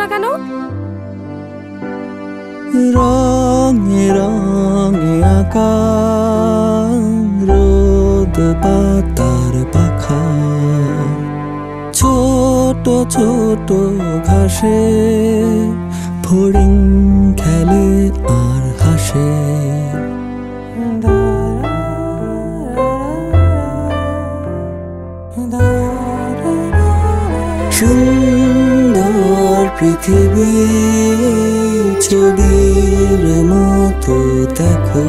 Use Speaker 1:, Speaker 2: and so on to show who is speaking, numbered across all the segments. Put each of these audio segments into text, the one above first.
Speaker 1: না কেন?
Speaker 2: রঙে রঙে আঁকা রোদ পাতার পাখা, ছোট ছোট ঘাসে ফড়িং খেলে আর হাসে। সুন্দর পৃথিবী ছবির মতো দেখো,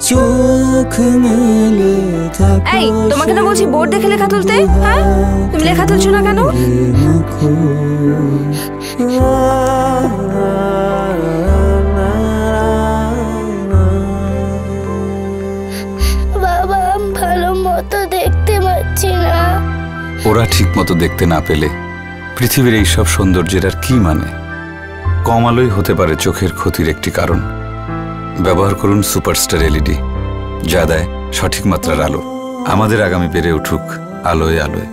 Speaker 2: চোখ মেলে থাকো।
Speaker 1: এই, তোমাকে না বলছি বোর্ড দেখে লেখা তুলতে? হ্যাঁ, তুমি লেখা তুলছো না কেন?
Speaker 3: বাবা, ভালো মতো দেখতে পাচ্ছি না।
Speaker 4: ওরা ঠিক মতো দেখতে না পেলে পৃথিবীর এই সব সৌন্দর্যের আর কি মানে? কম আলোই হতে পারে চোখের ক্ষতির একটি কারণ। ব্যবহার করুন সুপারস্টার এলইডি, যা দেয় সঠিক মাত্রার আলো। আমাদের আগামী বেড়ে উঠুক আলোয় আলোয়।